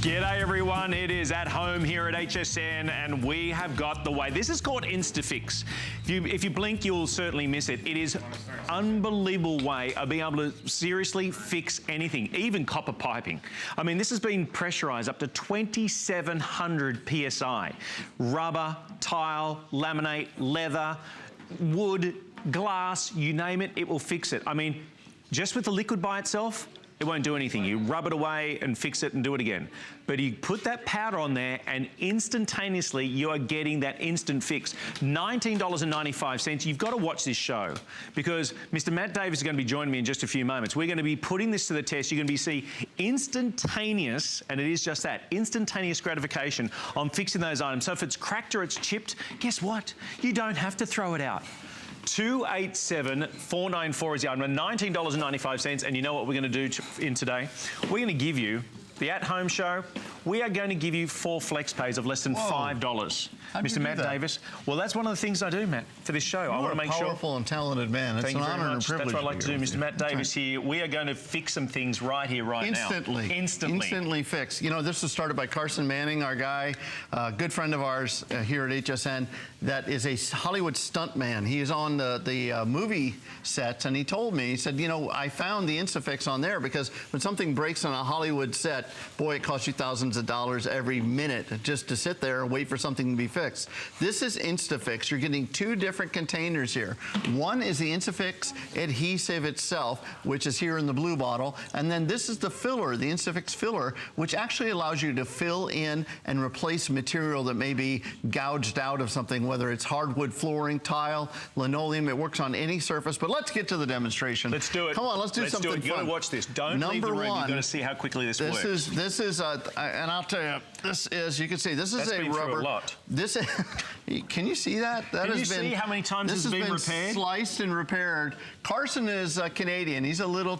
G'day everyone, it is At Home here at HSN and we have got the way. This is called InstaFix. If you blink, you'll certainly miss it. It is an unbelievable way of being able to seriously fix anything, even copper piping. I mean, this has been pressurized up to 2,700 PSI. Rubber, tile, laminate, leather, wood, glass, you name it, it will fix it. I mean, just with the liquid by itself, it won't do anything. You rub it away and fix it and do it again. But you put that powder on there and instantaneously you are getting that instant fix. $19.95. You've got to watch this show because Mr. Matt Davis is going to be joining me in just a few moments. We're going to be putting this to the test. You're going to see instantaneous, and it is just that, instantaneous gratification on fixing those items. So if it's cracked or it's chipped, guess what? You don't have to throw it out. 287-494 is the item, $19.95, and you know what we're going to do in today? We're going to give you the at-home show. We are going to give you 4 flex pays of less than $5. Mr. Matt Davis. Well, that's one of the things I do, Matt, for this show. I want to make sure. Powerful and talented man. It's an honor and a privilege. That's what I like to do, Mr. Matt Davis here. We are going to fix some things right here, right now. Instantly fix. You know, this was started by Carson Manning, our guy, good friend of ours here at HSN. That is a Hollywood stuntman. He is on the movie sets, and he told me, he said, you know, I found the InstaFix on there because when something breaks on a Hollywood set, boy, it costs you thousands of dollars every minute just to sit there and wait for something to be fixed. This is InstaFix. You're getting 2 different containers here. One is the InstaFix adhesive itself, which is here in the blue bottle, and then this is the filler, the InstaFix filler, which actually allows you to fill in and replace material that may be gouged out of something, whether it's hardwood flooring, tile, linoleum. It works on any surface. But let's get to the demonstration. Let's do it. Come on, let's do something fun. You got to watch this. Don't leave the room. You're going to see how quickly this works. This is, and I'll tell you, this is, you can see, this is a rubber. This is, can you see that? Can you see how many times this has been repaired? Sliced and repaired. Carson is Canadian. He's a little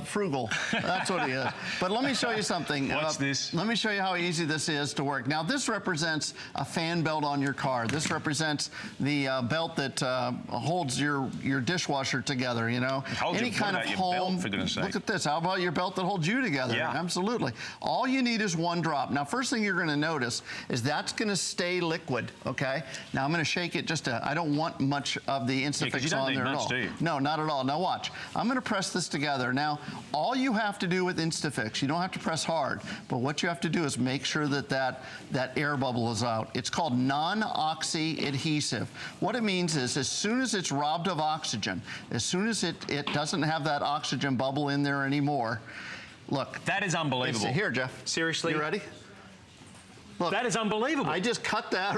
frugal. That's what he is. But let me show you something. Watch this. Let me show you how easy this is to work. Now, this represents a fan belt on your car. This represents the belt that holds your dishwasher together, you know. Any kind of home. Belt, for goodness sake. Look at this. How about your belt that holds you together? Yeah. Absolutely. All you need is 1 drop. Now, first thing you're going to notice is that's going to stay liquid, okay? Now, I'm going to shake it just I don't want much of the InstaFix on there at all. No, not at all. Now, watch. I'm going to press this together. Now, all you have to do with InstaFix, you don't have to press hard, but what you have to do is make sure that that air bubble is out. It's called non-oxy adhesive. What it means is as soon as it's robbed of oxygen, as soon as it doesn't have that oxygen bubble in there anymore, look. That is unbelievable. Here, Jeff. Seriously? You ready? Look, that is unbelievable. I just cut that.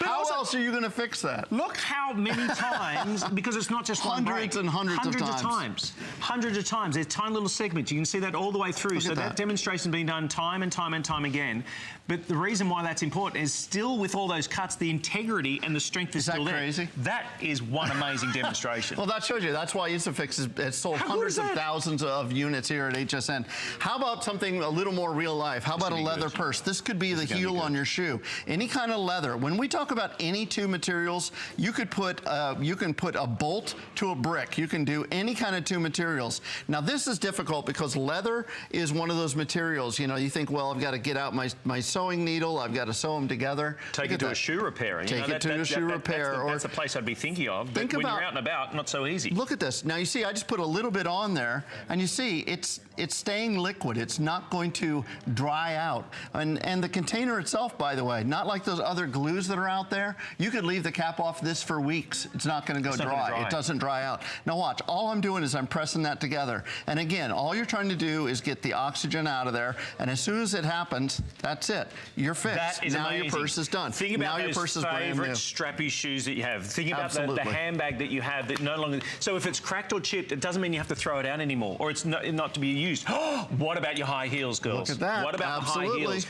How else are you going to fix that? Look how many times, because it's not just hundreds and hundreds of times. Hundreds of times. There's tiny little segments. You can see that all the way through. So that demonstration has been done time and time and time again. But the reason why that's important is still with all those cuts, the integrity and the strength is still there. Crazy? That is one amazing demonstration. Well, that shows you. That's why InstaFix has sold hundreds of thousands of units here at HSN. How about something a little more real life? How about a leather purse? This could be the heel on your shoe. Any kind of leather. When we talk about any 2 materials, you can put a bolt to a brick. You can do any kind of 2 materials. Now, this is difficult because leather is one of those materials. You know, you think, well, I've got to get out my sewing needle. I've got to sew them together. Take it to a shoe repair. Take it to a shoe repair. That's the place I'd be thinking of. But when you're out and about, not so easy. Look at this. Now, you see, I just put a little bit on there, and you see, it's staying liquid. It's not going to dry out. And the container itself, by the way, not like those other glues that are out there. You could leave the cap off this for weeks. It's not going to go dry. It doesn't dry out. Now watch. All I'm doing is I'm pressing that together. And again, all you're trying to do is get the oxygen out of there. And as soon as it happens, that's it. You're fixed. That is now amazing. Your purse is done. Think about now your purse is brand new. Strappy shoes that you have. Think about the handbag that you have that no longer. So if it's cracked or chipped, it doesn't mean you have to throw it out anymore, or it's not to be used. What about your high heels, girls? Look at that. What about the high heels?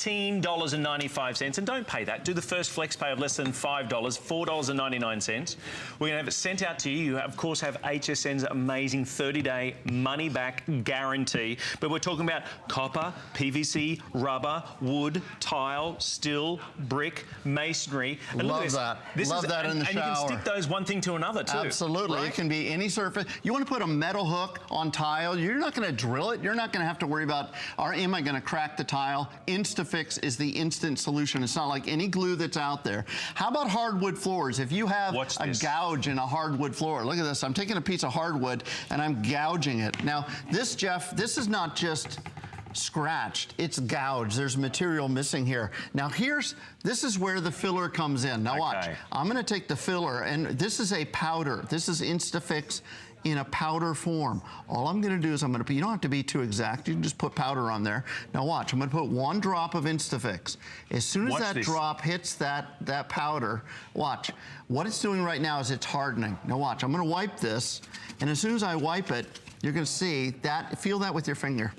$19.95. And don't pay that. Do the first flex pay of less than $5, $4.99. We're going to have it sent out to you. You, of course, have HSN's amazing 30-day money-back guarantee. But we're talking about copper, PVC, rubber, wood, tile, steel, brick, masonry. And Love that. Love that in the shower. And you can stick those one thing to another, too. Absolutely. Right? It can be any surface. You want to put a metal hook on tile, you're not going to drill it. You're not going to have to worry about, am I going to crack the tile? InstaFix is the instant solution. It's not like any glue that's out there. How about hardwood floors? If you have a gouge in a hardwood floor, look at this. I'm taking a piece of hardwood and I'm gouging it. Now, this, Jeff, this is not just scratched, it's gouged. There's material missing here. Now this is where the filler comes in. Now watch, I'm gonna take the filler, and this is a powder. This is InstaFix in a powder form. All I'm gonna do is you don't have to be too exact, you can just put powder on there. Now watch, I'm gonna put 1 drop of InstaFix. As soon as that drop hits that powder, watch. What it's doing right now is it's hardening. Now watch, I'm gonna wipe this, and as soon as I wipe it, you're gonna see that, feel that with your finger.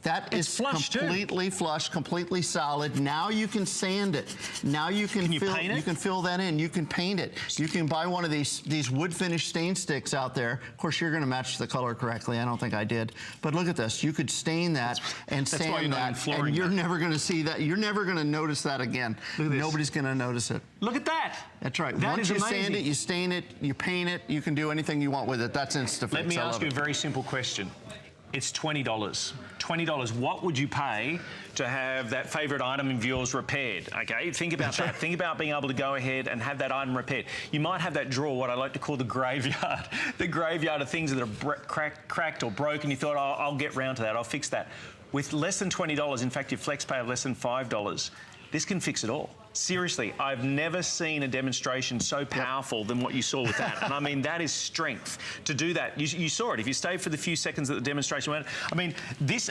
That is completely flush, completely solid. Now you can sand it. Now you can paint it? You can fill that in. You can paint it. You can buy one of these wood finish stain sticks out there. Of course, you're going to match the color correctly. I don't think I did. But look at this. You could stain that and sand that, and you're never going to see that. You're never going to notice that again. Nobody's going to notice it. Look at that. That's right. Once you sand it, you stain it, you paint it, you can do anything you want with it. That's InstaFix. Let me ask you a very simple question. It's $20. $20. What would you pay to have that favourite item of yours repaired? Okay, think about that. Think about being able to go ahead and have that item repaired. You might have that drawer, what I like to call the graveyard, the graveyard of things that are cracked or broken. You thought, oh, I'll get round to that, I'll fix that. With less than $20, in fact, your flex pay of less than $5, this can fix it all. Seriously, I've never seen a demonstration so powerful than what you saw with that. And I mean, that is strength. To do that, you saw it. If you stayed for the few seconds that the demonstration went, I mean, this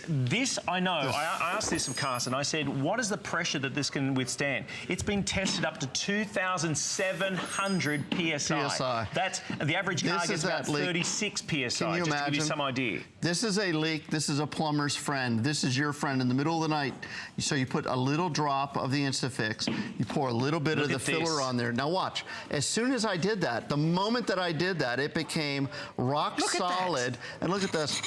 I know. I asked this of Carson. I said, what is the pressure that this can withstand? It's been tested up to 2,700 PSI. That's, the average car gets about 36 PSI, just to give you some idea. This is a leak. This is a plumber's friend. This is your friend in the middle of the night. So you put a little drop of the InstaFix. You pour a little bit of the filler on there. Now watch. As soon as I did that, the moment that I did that, it became rock solid. And look at this.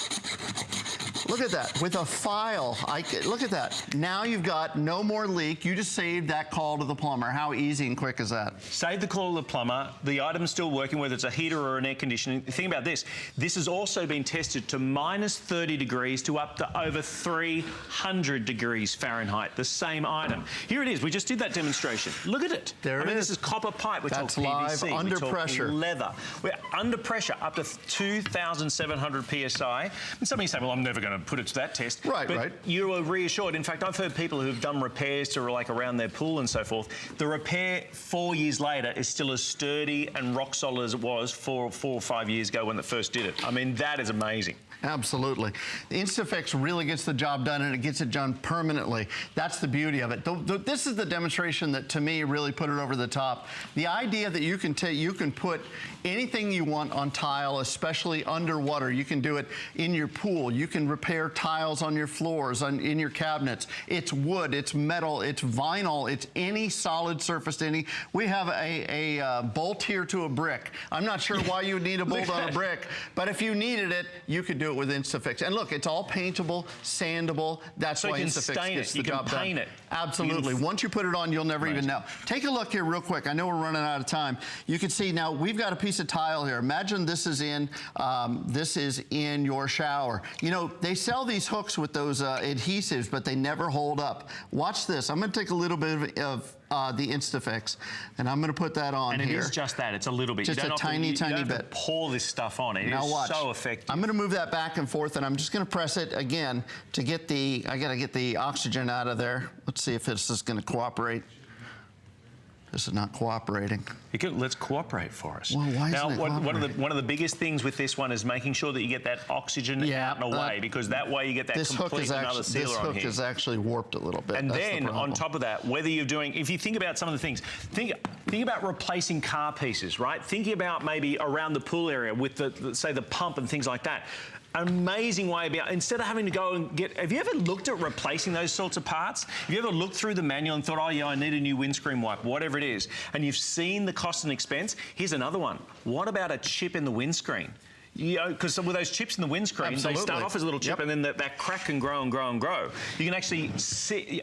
Look at that. With a file, look at that. Now you've got no more leak. You just saved that call to the plumber. How easy and quick is that? Save the call to the plumber. The item's still working, whether it's a heater or an air conditioning. Think about this. This has also been tested to minus 30 degrees to up to over 300 degrees Fahrenheit, the same item. Here it is. We just did that demonstration. Look at it. There it is. This is copper pipe. We're talking live, PVC. under We're talking pressure. Leather. We're under pressure up to 2,700 PSI. And some of you say, well, I'm never going to put it to that test. But you are reassured. In fact, I've heard people who've done repairs to like around their pool and so forth. The repair 4 years later is still as sturdy and rock solid as it was 4 or 5 years ago when they first did it. I mean, that is amazing. Absolutely. The InstaFix really gets the job done, and it gets it done permanently. That's the beauty of it. This is the demonstration that, to me, really put it over the top. The idea that you can put anything you want on tile, especially underwater. You can do it in your pool. You can repair tiles on your floors, in your cabinets. It's wood, it's metal, it's vinyl, it's any solid surface. We have a bolt here to a brick. I'm not sure why you would need a bolt on a brick, but if you needed it, you could do it with InstaFix. And look, it's all paintable, sandable. That's why InstaFix gets the job done. You can paint it. Absolutely. Once you put it on, you'll never even know. Take a look here real quick. I know we're running out of time. You can see now we've got a piece of tile here. Imagine this is in your shower. You know, they sell these hooks with those adhesives, but they never hold up. Watch this. I'm going to take a little bit of the InstaFix, and I'm going to put that on here. And it is just that. It's a little bit. Just a tiny bit. You don't have to pour this stuff on. It is so effective. I'm going to move that back and forth, and I'm just going to press it again to get the, I got to get the oxygen out of there. Let's see if this is going to cooperate. This is not cooperating. Let's cooperate for us. Well, why isn't it cooperating? One of the biggest things with this one is making sure that you get that oxygen out and away, because that way you get that complete another sealer on here. This hook is actually warped a little bit. And then on top of that, whether you're doing, if you think about some of the things, think about replacing car pieces, right? Thinking about maybe around the pool area with say the pump and things like that. amazing way about, instead of having to go and get, have you ever looked at replacing those sorts of parts? Have you ever looked through the manual and thought, oh yeah, I need a new windscreen wiper, whatever it is, and you've seen the cost and expense? Here's another one. What about a chip in the windscreen? You know, because with those chips in the windscreen, they start off as a little chip, and then that crack can grow and grow and grow. You can actually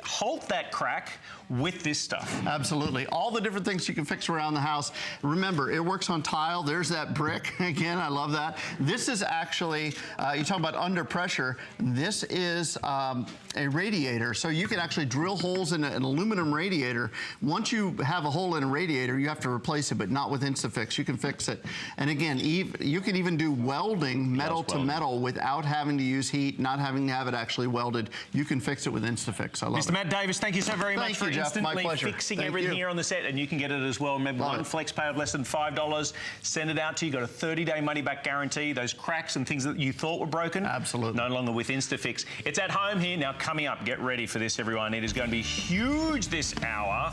halt that crack with this stuff. Absolutely. All the different things you can fix around the house. Remember, it works on tile. There's that brick. Again, I love that. This is actually, you talk about under pressure, this is a radiator. So you can actually drill holes in an aluminum radiator. Once you have a hole in a radiator, you have to replace it, but not with InstaFix. You can fix it. And again, you can even do welding metal to metal without having to use heat, not having to have it actually welded. You can fix it with InstaFix. I love it. Mr. Matt Davis, thank you so very much for instantly fixing everything here on the set, and you can get it as well. Remember, one flex pay of less than $5. Send it out to you. Got a 30-day money-back guarantee. Those cracks and things that you thought were broken, absolutely no longer with InstaFix. It's at home here now. Coming up, get ready for this, everyone. It is going to be huge this hour.